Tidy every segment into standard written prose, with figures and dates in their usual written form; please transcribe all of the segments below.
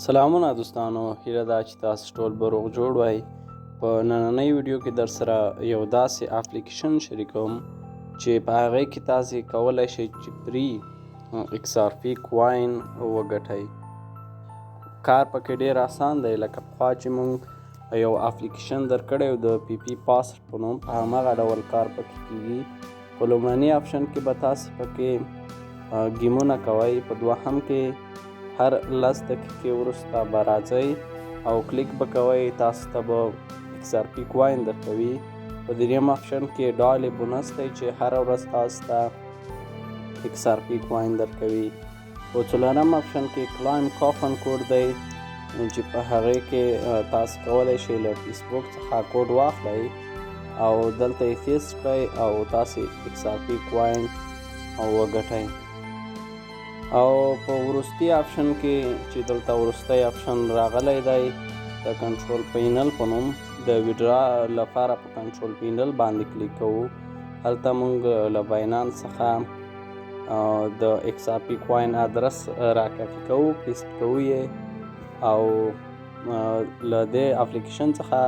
سلامونه دوستانو، هیله ده چې تاسو ټول به روغ جوړ وای. په نننۍ ویډیو کې در سره یو داسې اپلیکیشن شریکوم چې په هغې کې تاسې کولی شئ چې فری XRP کوین وګټئ. کار پکې ډېر آسان دی، لکه پخوا چې موږ یو اپلیکیشن درکړی و د پی پاسټ په نوم، په همغه ډول کار پکې کیږي. په لومړني آپشن کې به تاسې پکې ګیمونه کوئ، په دوهم کې هر 10 دقیقې وروسته به راځئ او کلیک به کوئ، تاسو ته به XRP کوین درکوي. په دریم آپشن کې ډالې بونس دی چې هره ورځ تاسو ته XRP کوین درکوي. په څلورم آپشن کې کلایم کوپن کوډ دی چې په هغې کې تاسو کولی شئ له فیسبوک څخه کوډ واخلئ او دلته یې پیسټ کړئ او تاسې XRP کوین وګټئ. او په وروستي آپشن کې چې دلته وروستی آپشن راغلی دی د کنټرول پینل په نوم، د ویډرا لپاره په کنټرول پینل باندې کلیک کوو. هلته موږ له باینانس څخه د XRP کوین ادرس راکاپي کوو، پیسټ کوو یې او له دې اپلیکیشن څخه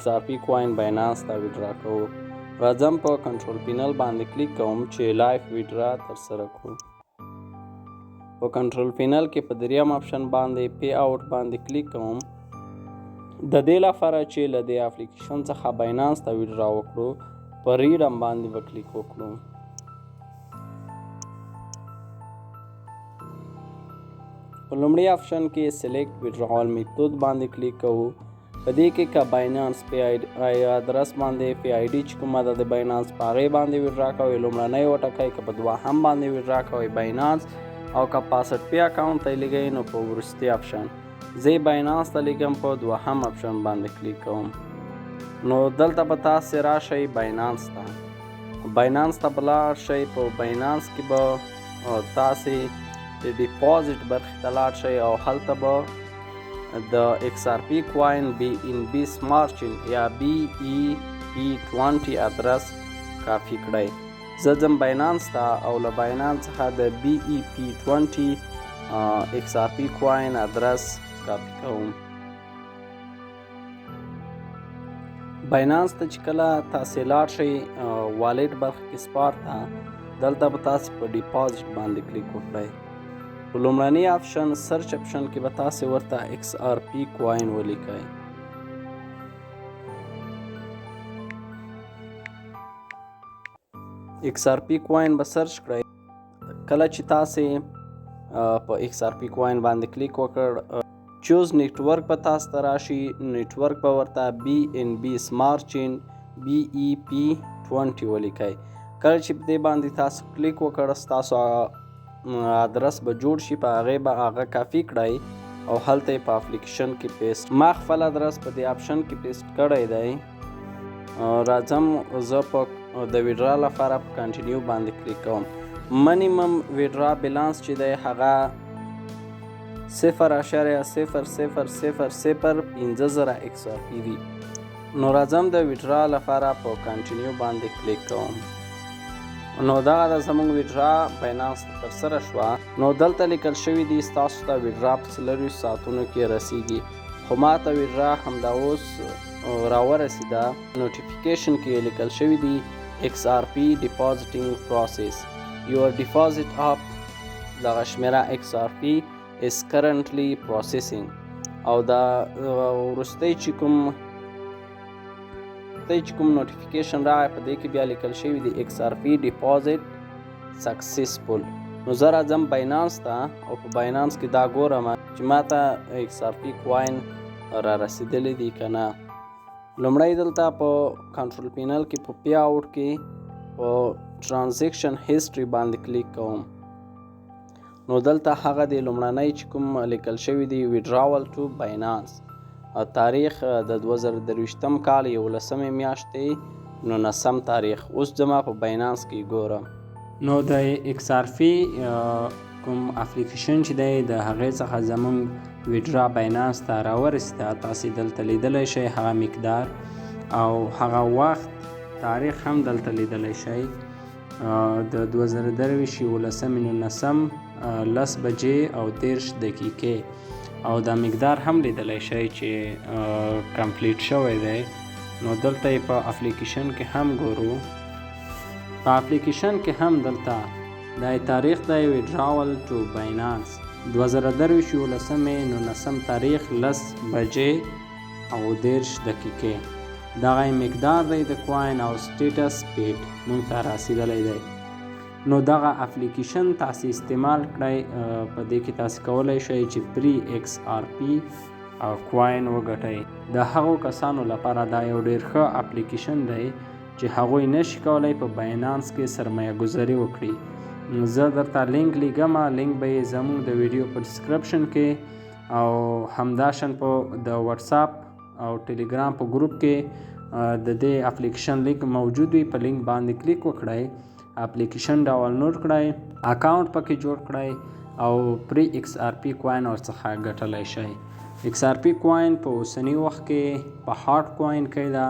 XRP کوین باینانس ته ویډرا کوو. راځم په کنټرول پینل باندې کلیک کوم چې لایف ویډرا ترسره کړو. په کنټرول پینل کې په دریم آپشن باندې پی آوټ باندې کلیک کوم، د دې لپاره چې له دې اپلیکیشن څخه باینانس ته ویډرا وکړو. په ریډم باندې به کلیک وکړو. په لومړي آپشن کې سلیکټ ویډراول میتود باندې کلیک کوو. په دې کې که باینانس پی ادرس باندې پی آی ډي چې کومه ده د باینانس په هغې باندې ویډرا کوئ، لومړنی وټاکئ، که په دوهم باندې ویډرا کوئ باینانس، او که پاسورډ پی اکاونټ ته یې لیږئ نو په وروستي آپشن. زه یې باینانس ته لیږم، په دوهم آپشن باندې کلیک کوم. نو دلته به تاسې راشئ باینانس ته. باینانس ته به لاړ شئ. په باینانس کې به تاسې د ډیپازټ برخې ته لاړ شئ او هلته به د XRP کوین BNB سمارټ چین یا BEP20 ادرس کاپي کړئ. زه ځم باینانس ته او له باینانس څخه د BEP20 XRP کوین ادرس کاپي کوم. باینانس ته چې کله تاسې لاړ شئ والټ برخه کې سپار ته، دلته به تاسې په ډیپازټ باندې کلیک وکړئ. په لومړني آپشن سرچ آپشن کې به تاسې ورته XRP کوین ولیکئ. XRP کوین به سرچ کړئ. کله چې تاسې په XRP کوین باندې کلیک وکړ، چوز نیټورک به تاسو ته راشي. نیټورک به ورته BNB سمارټ چین BEP20 ولیکئ. کله چې په دې باندې تاسو کلیک وکړ، ستاسو ادرس به جوړ شي، په هغې به هغه کاپي کړئ او هلته یې په اپلیکیشن کې پیسټ. ما خپل ادرس په دې آپشن کې پیسټ کړی دی. راځم زه په د ویډرا لپاره په کنټینیو باندې کلیک کوم. منیمم ویډرا بیلانس چې دی هغه 0.000015 XRP دی. نو راځم د ویډرا لپاره په کنټینیو باندې کلیک کوم. نو دغه د زموږ ویډرا باینانس ته ترسره شوه. نو دلته لیکل شوي دي ستاسو ته ویډرا په 24 ساعتونو کې رسیږي، خو ما ته ویډرا همدا اوس راورسېده. نوټیفیکیشن کې لیکل شوي دي XRP depositing process. Your deposit of دغه شمیره XRP is currently processing. او دا وروستی چې کوم نوټیفیکیشن راغی، په دې کې بیا لیکل شوي دي XRP deposit successful. نو زه راځم باینانس ته او په باینانس کې دا ګورم چې ما ته XRP کوین را رسېدلی دي که نه. لومړی دلته په کنټرول پینل کې په پی آوټ کې په ترانزیکشن هیسټري باندې کلیک کوم. نو دلته هغه د لومړنی چې کوم لیکل شوي دي ویډراول ټو باینانس، تاریخ د 2023 کال 11 میاشتې 19 تاریخ. اوس زما په باینانس کې ګورم. نو د XRP کوم اپلیکیشن چې دی د هغې څخه زموږ ویډرا باینانس ته راورسېده. تاسې دلته لیدلی شئ هغه مقدار او هغه وخت تاریخ هم دلته لیدلی شئ. د 2023 11 10 بجې او 13 دقیقې او دا مقدار هم لیدلی شئ چې کمپلیټ شوی دی. نو دلته یې په اپلیکیشن کې هم ګورو. په اپلیکیشن کې هم دلته دا تاریخ دی ویډراول ټو باینانس 2023 19 تاریخ 10 بجې او 10 دقیقې. دغه مقدار دی د کوین او سټیټس پیډ موږ ته رسیدلی دی. نو دغه اپلیکیشن تاسې استعمال کړئ. په دې کې تاسې کولی شئ چې پری XRP کوین وګټئ. د هغو کسانو لپاره دا یو ډېر ښه اپلیکیشن دی چې هغوی نشي کولی په باینانس کې سرمایه گذاري وکړي. زه درته لینک لیږم، لینک به یې زموږ د ویډیو په ډسکرپشن کې او همداشان په د واتساپ او ټیلیګرام په ګروپ کې د دې اپلیکیشن لینک موجود وي. په لینک باندې کلیک وکړئ، اپلیکیشن ډاونلوډ کړئ، اکاونټ پکې جوړ کړئ او پری XRP کوین ورڅخه ګټلی شئ. XRP کوین په اوسني وخت کې په هاټ کوین کې دا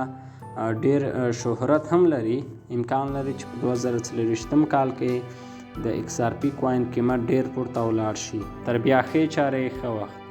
ډېر شهرت هم لري. امکان لري چې په 2024 کال کې د XRP کوین قیمت ډېر پورته ولاړ شي. تر بیا ښې چارې ښه وخت.